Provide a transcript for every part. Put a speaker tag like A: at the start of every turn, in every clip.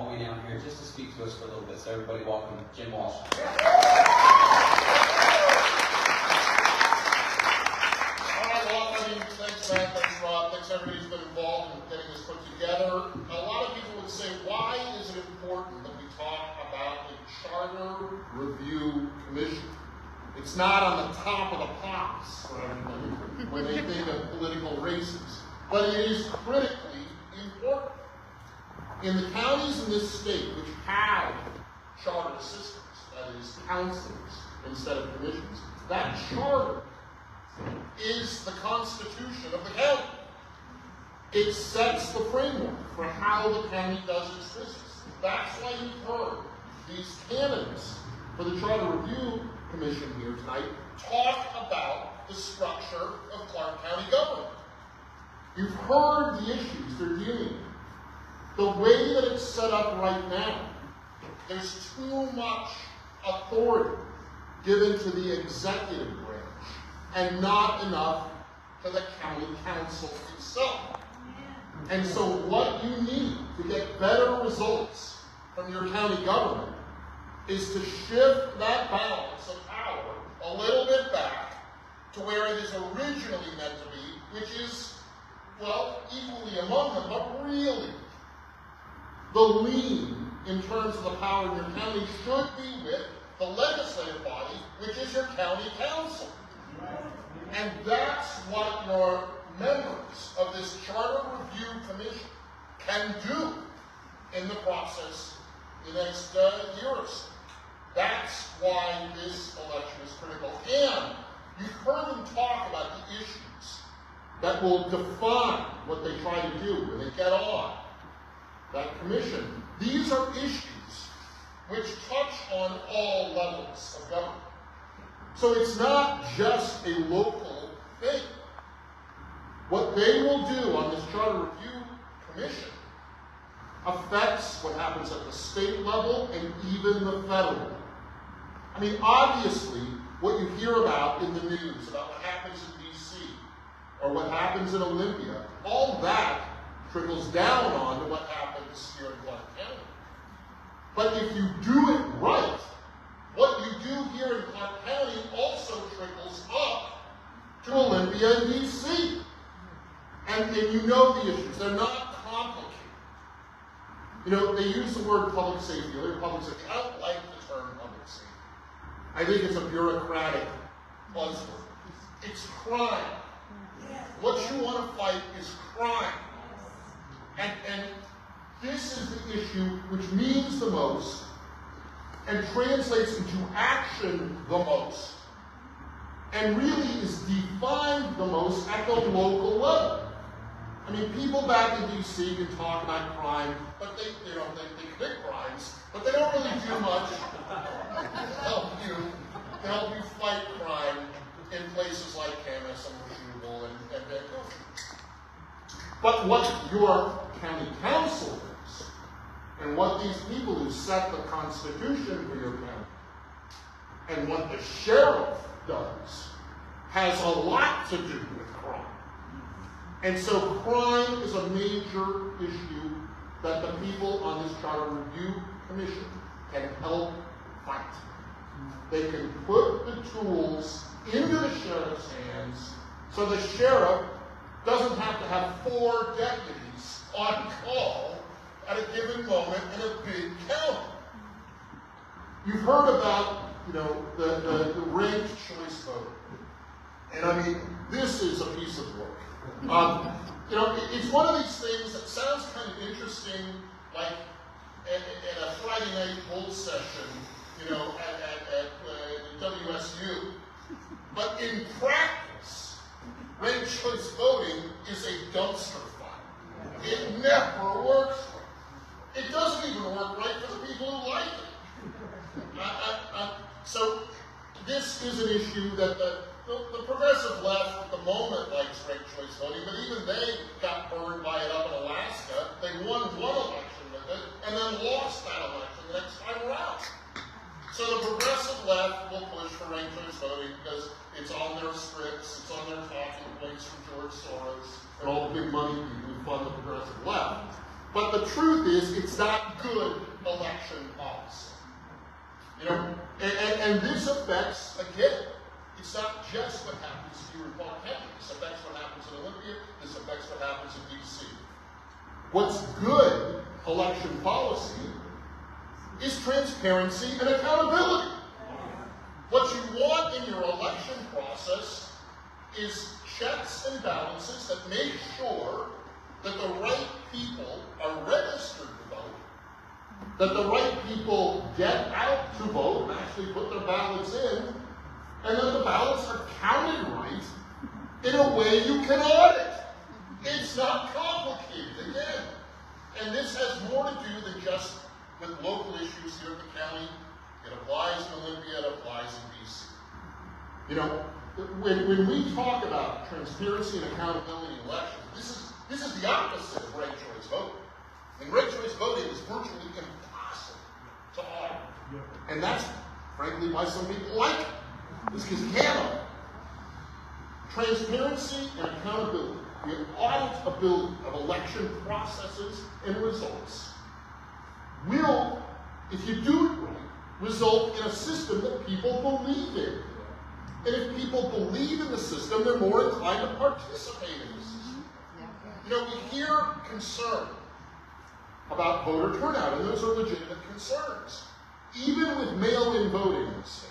A: all the way down here just to speak to us for a little bit. So everybody welcome Jim Walsh.
B: Thanks, Matt. Thanks, Rob. Thanks, everybody who's been involved in getting this put together. A lot of people would say, why is it important that we talk about a charter review commission? It's not on the top of the pops for everybody when they think of political races. But it is critically important. In the counties in this state which have charter systems, that is, councils instead of commissions, that charter is the constitution of the county. It sets the framework for how the county does its business. That's why you've heard these candidates for the Charter Review Commission here tonight talk about the structure of Clark County government. You've heard the issues they're dealing with. The way that it's set up right now, there's too much authority given to the executive branch and not enough to the county council itself. And so what you need to get better results from your county government is to shift that balance of power a little bit back to where it is originally meant to be, which is, well, equally among them, but really the lean in terms of the power in your county should be with the legislative body, which is your county council. And that's what your members of this Charter Review Commission can do in the process the next year or so. That's why this election is critical. And you've heard them talk about the issues that will define what they try to do when they get on that commission. These are issues which touch on all levels of government. So it's not just a local thing. What they will do on this Charter Review Commission affects what happens at the state level and even the federal level. I mean, obviously, what you hear about in the news about what happens in D.C. or what happens in Olympia, all that trickles down on to what happens here in Clark County. But if you do it right, what you do here in Clark County also trickles up to Olympia and D.C. And you know the issues. They're not complicated. You know, they use the word public safety. They're public safety. I don't like the term public safety. I think it's a bureaucratic buzzword. It's crime. What you want to fight is crime. And this is the issue which means the most and translates into action the most and really is defined the most at the local level. I mean, people back in D.C. can talk about crime, but they commit crimes, but they don't really do much to help you fight crime in places like Camas and Washougal and Vancouver. But what your county council is, and what these people who set the constitution for your county, and what the sheriff does, has a lot to do with crime. And so crime is a major issue that the people on this Charter Review Commission can help fight. They can put the tools into the sheriff's hands so the sheriff doesn't have to have 4 deputies on call at a given moment in a big county. You've heard about, the ranked choice voting. And I mean, this is a piece of work. It's one of these things that sounds kind of interesting, like at a Friday night bull session, at WSU. But in practice, ranked choice voting is a dumpster fire. It never works right. It doesn't even work right for the people who like it. So this is an issue that the progressive left at the moment likes ranked choice voting, but even they got burned by it up in Alaska. They won one election with it and then lost that election the next time around. So the progressive left will push for ranked choice voting because it's on their scripts, it's on their talking points from George Soros and all the big money people who fund the progressive left. But the truth is, it's not good election policy. You know, and this affects, again, it's not just what happens here in Clark County. This affects what happens in Olympia. This affects what happens in D.C. What's good election policy is transparency and accountability. What you want in your election process is checks and balances that make sure that the right people are registered to vote, that the right people get out to vote and actually put their ballots in, and that the ballots are counted right in a way you can audit. It's not complicated, again. And this has more to do than just with local issues here at the county. It applies in Olympia, it applies in D.C. You know, when we talk about transparency and accountability in elections, this is the opposite of ranked choice voting. And ranked choice voting is virtually impossible to audit. And that's, frankly, why some people like it. It's because you can't audit. Transparency and accountability, the auditability of election processes and results, will, if you do it right, result in a system that people believe in. And if people believe in the system, they're more inclined to participate in the system. You know, we hear concern about voter turnout, and those are legitimate concerns. Even with mail-in voting in the state,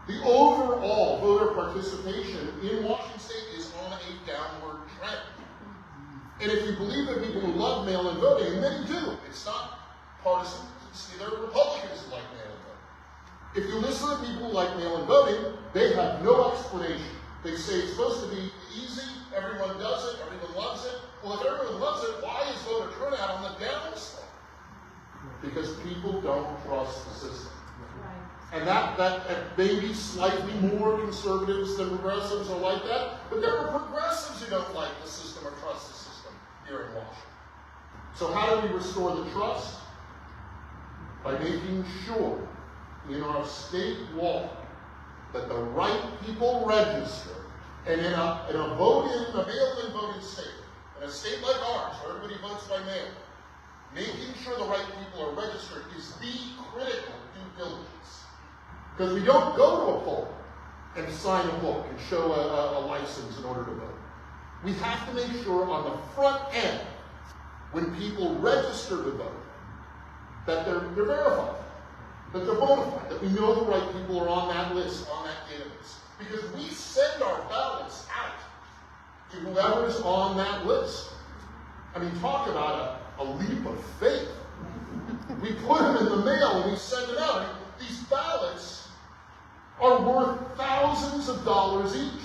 B: the overall voter participation in Washington State is on a downward trend. And if you believe that people who love mail-in voting, and many do, it's not partisan. There are Republicans who like mail-in voting. If you listen to people who like mail-in voting, they have no explanation. They say it's supposed to be easy, everyone does it, everyone loves it. Well, if everyone loves it, why is voter turnout on the downslope? Because people don't trust the system. And that may be slightly more conservatives than progressives are like that, but there are progressives who don't like the system or trust the system here in Washington. So how do we restore the trust? By making sure in our state law that the right people register, and in a mail-in voting state, in a state like ours, where everybody votes by mail, making sure the right people are registered is the critical due diligence. Because we don't go to a poll and sign a book and show a license in order to vote. We have to make sure on the front end, when people register to vote, that they're verified, that they're bona fide, that we know the right people are on that list, on that database. Because we send our ballots out to whoever's on that list. I mean, talk about a leap of faith. We put them in the mail and we send it out. I mean, these ballots are worth thousands of dollars each.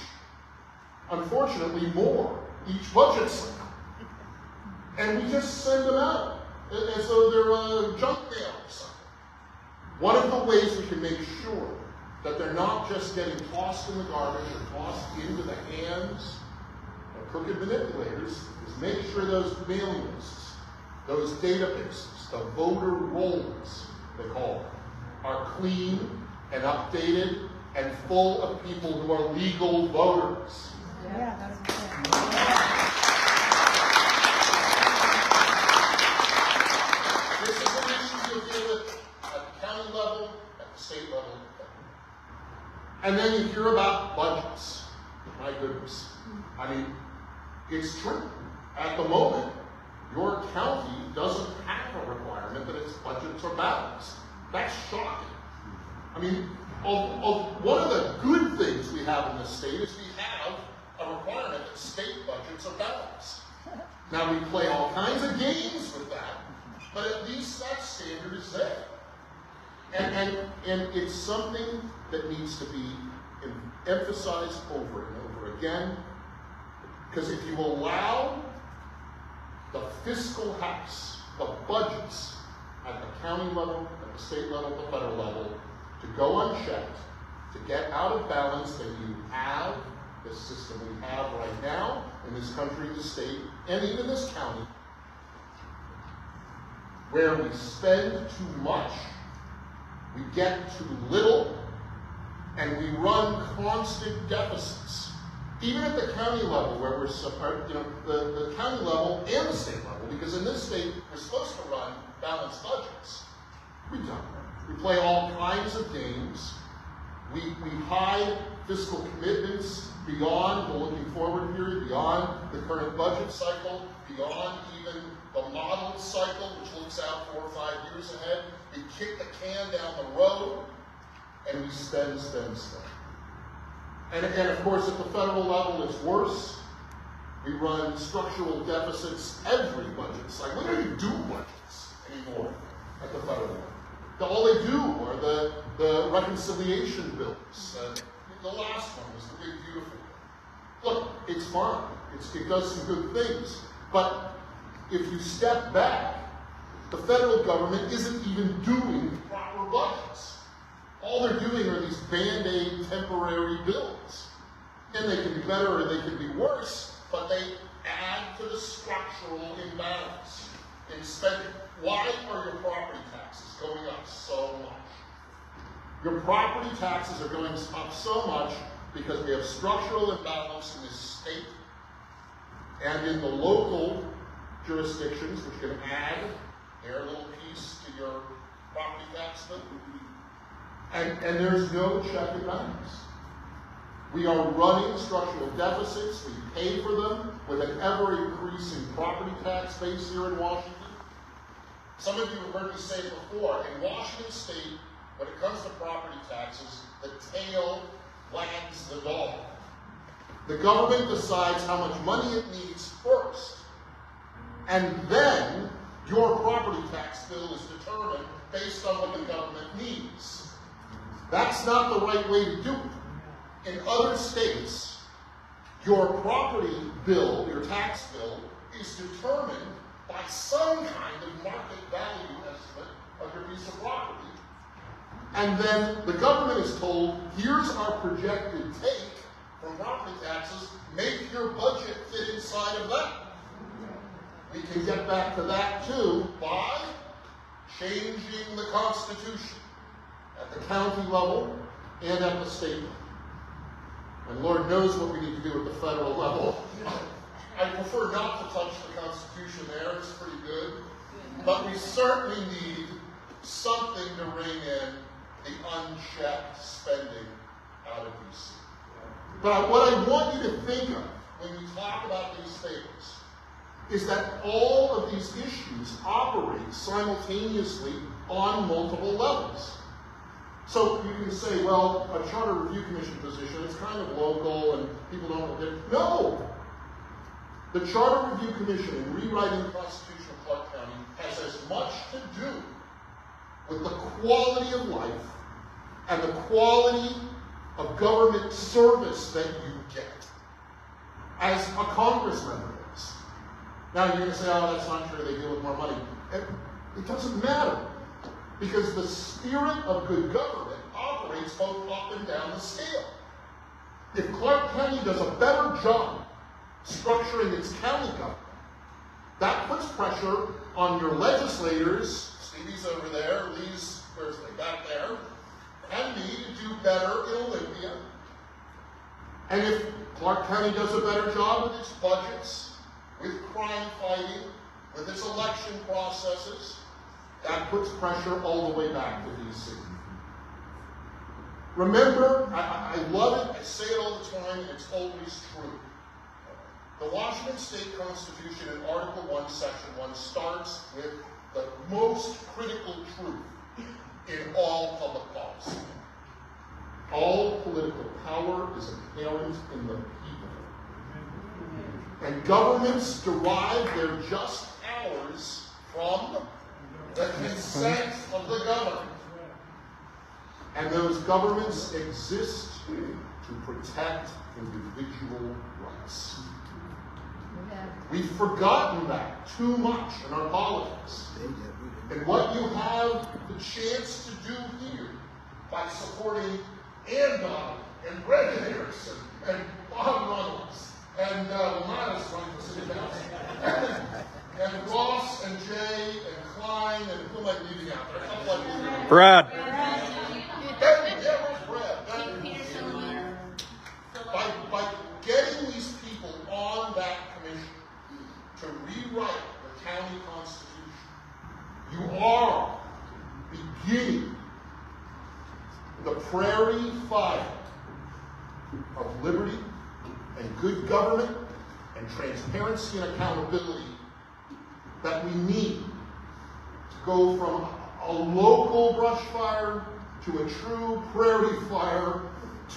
B: Unfortunately, more each budget cycle. And we just send them out as though they're junk mail or something. One of the ways we can make sure that they're not just getting tossed in the garbage or tossed into the hands of crooked manipulators is make sure those mailing lists, those databases, the voter rolls, they call them, are clean and updated and full of people who are legal voters.
C: Yeah, that is important.
B: This is an issue you'll deal with at the county level, at the state level. And then you hear about budgets. My goodness. I mean, it's true. At the moment, your county doesn't have a requirement that its budgets are balanced. That's shocking. I mean, one of the good things we have in this state is we have a requirement that state budgets are balanced. Now, we play all kinds of games with that, but at least that standard is there. And it's something that needs to be emphasized over and over again, because if you allow the fiscal house, the budgets at the county level, at the state level, at the federal level, to go unchecked, to get out of balance, then you have the system we have right now in this country, this state, and even this county, where we spend too much, we get too little, and we run constant deficits. Even at the county level, where we're, the county level and the state level, careful, because in this state, we're supposed to run balanced budgets. We don't. We play all kinds of games. We hide fiscal commitments beyond the looking forward period, beyond the current budget cycle, beyond even the model cycle, which looks out 4 or 5 years ahead. We kick the can down the road, and we spend. And of course, at the federal level, it's worse. We run structural deficits every budget cycle. We don't even do budgets anymore at the federal level. All they do are the reconciliation bills. The last one was the big beautiful one. Look, it's fine. It does some good things. But if you step back, the federal government isn't even doing proper budgets. All they're doing are these Band-Aid temporary bills. And they can be better or they can be worse, but they add to the structural imbalance in spending. Why are your property taxes going up so much? Your property taxes are going up so much because we have structural imbalance in this state and in the local jurisdictions, which can add their little piece to your property tax bill. And there's no check and balance. We are running structural deficits. We pay for them with an ever-increasing property tax base here in Washington. Some of you have heard me say before, in Washington State, when it comes to property taxes, the tail wags the dog. The government decides how much money it needs first, and then your property tax bill is determined based on what the government needs. That's not the right way to do it. In other states, your property bill, your tax bill, is determined by some kind of market value estimate of your piece of property. And then the government is told, here's our projected take from property taxes, make your budget fit inside of that. We can get back to that too by changing the Constitution at the county level and at the state level. And Lord knows what we need to do at the federal level. I prefer not to touch the Constitution there, it's pretty good. But we certainly need something to ring in the unchecked spending out of D.C. But what I want you to think of when we talk about these things is that all of these issues operate simultaneously on multiple levels. So you can say, well, a Charter Review Commission position, it's kind of local and people don't know what they're... No! The Charter Review Commission in rewriting the Constitution of Clark County has as much to do with the quality of life and the quality of government service that you get as a Congress member is. Now you're going to say, oh, that's not true, they deal with more money. It doesn't matter, because the spirit of good government operates both up and down the scale. If Clark County does a better job structuring its county government, that puts pressure on your legislators, Stevie's over there, Lee's, where's they back there, and me to do better in Olympia. And if Clark County does a better job with its budgets, with crime fighting, with its election processes, that puts pressure all the way back to D.C. Remember, I love it, I say it all the time, and it's always true. The Washington State Constitution in Article 1, Section 1 starts with the most critical truth in all public policy. All political power is inherent in the people. And governments derive their just powers from the consent of the governed. And those governments exist to protect individual rights. We've forgotten that too much in our politics. And what you have the chance to do here by supporting Ann Dodd and Brendan Harrison and Bob Reynolds and Lana's running for city council and Ross and Jay and Klein and who am I leaving out there? A couple of leaving.
C: Brad.
B: By getting these people on that commission to rewrite the county are beginning the prairie fire of liberty and good government and transparency and accountability that we need to go from a local brush fire to a true prairie fire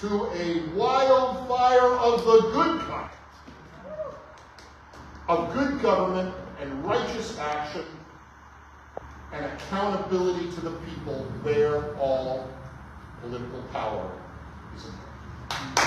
B: to a wildfire of the good kind, of good government and righteous action and accountability to the people where all political power is in.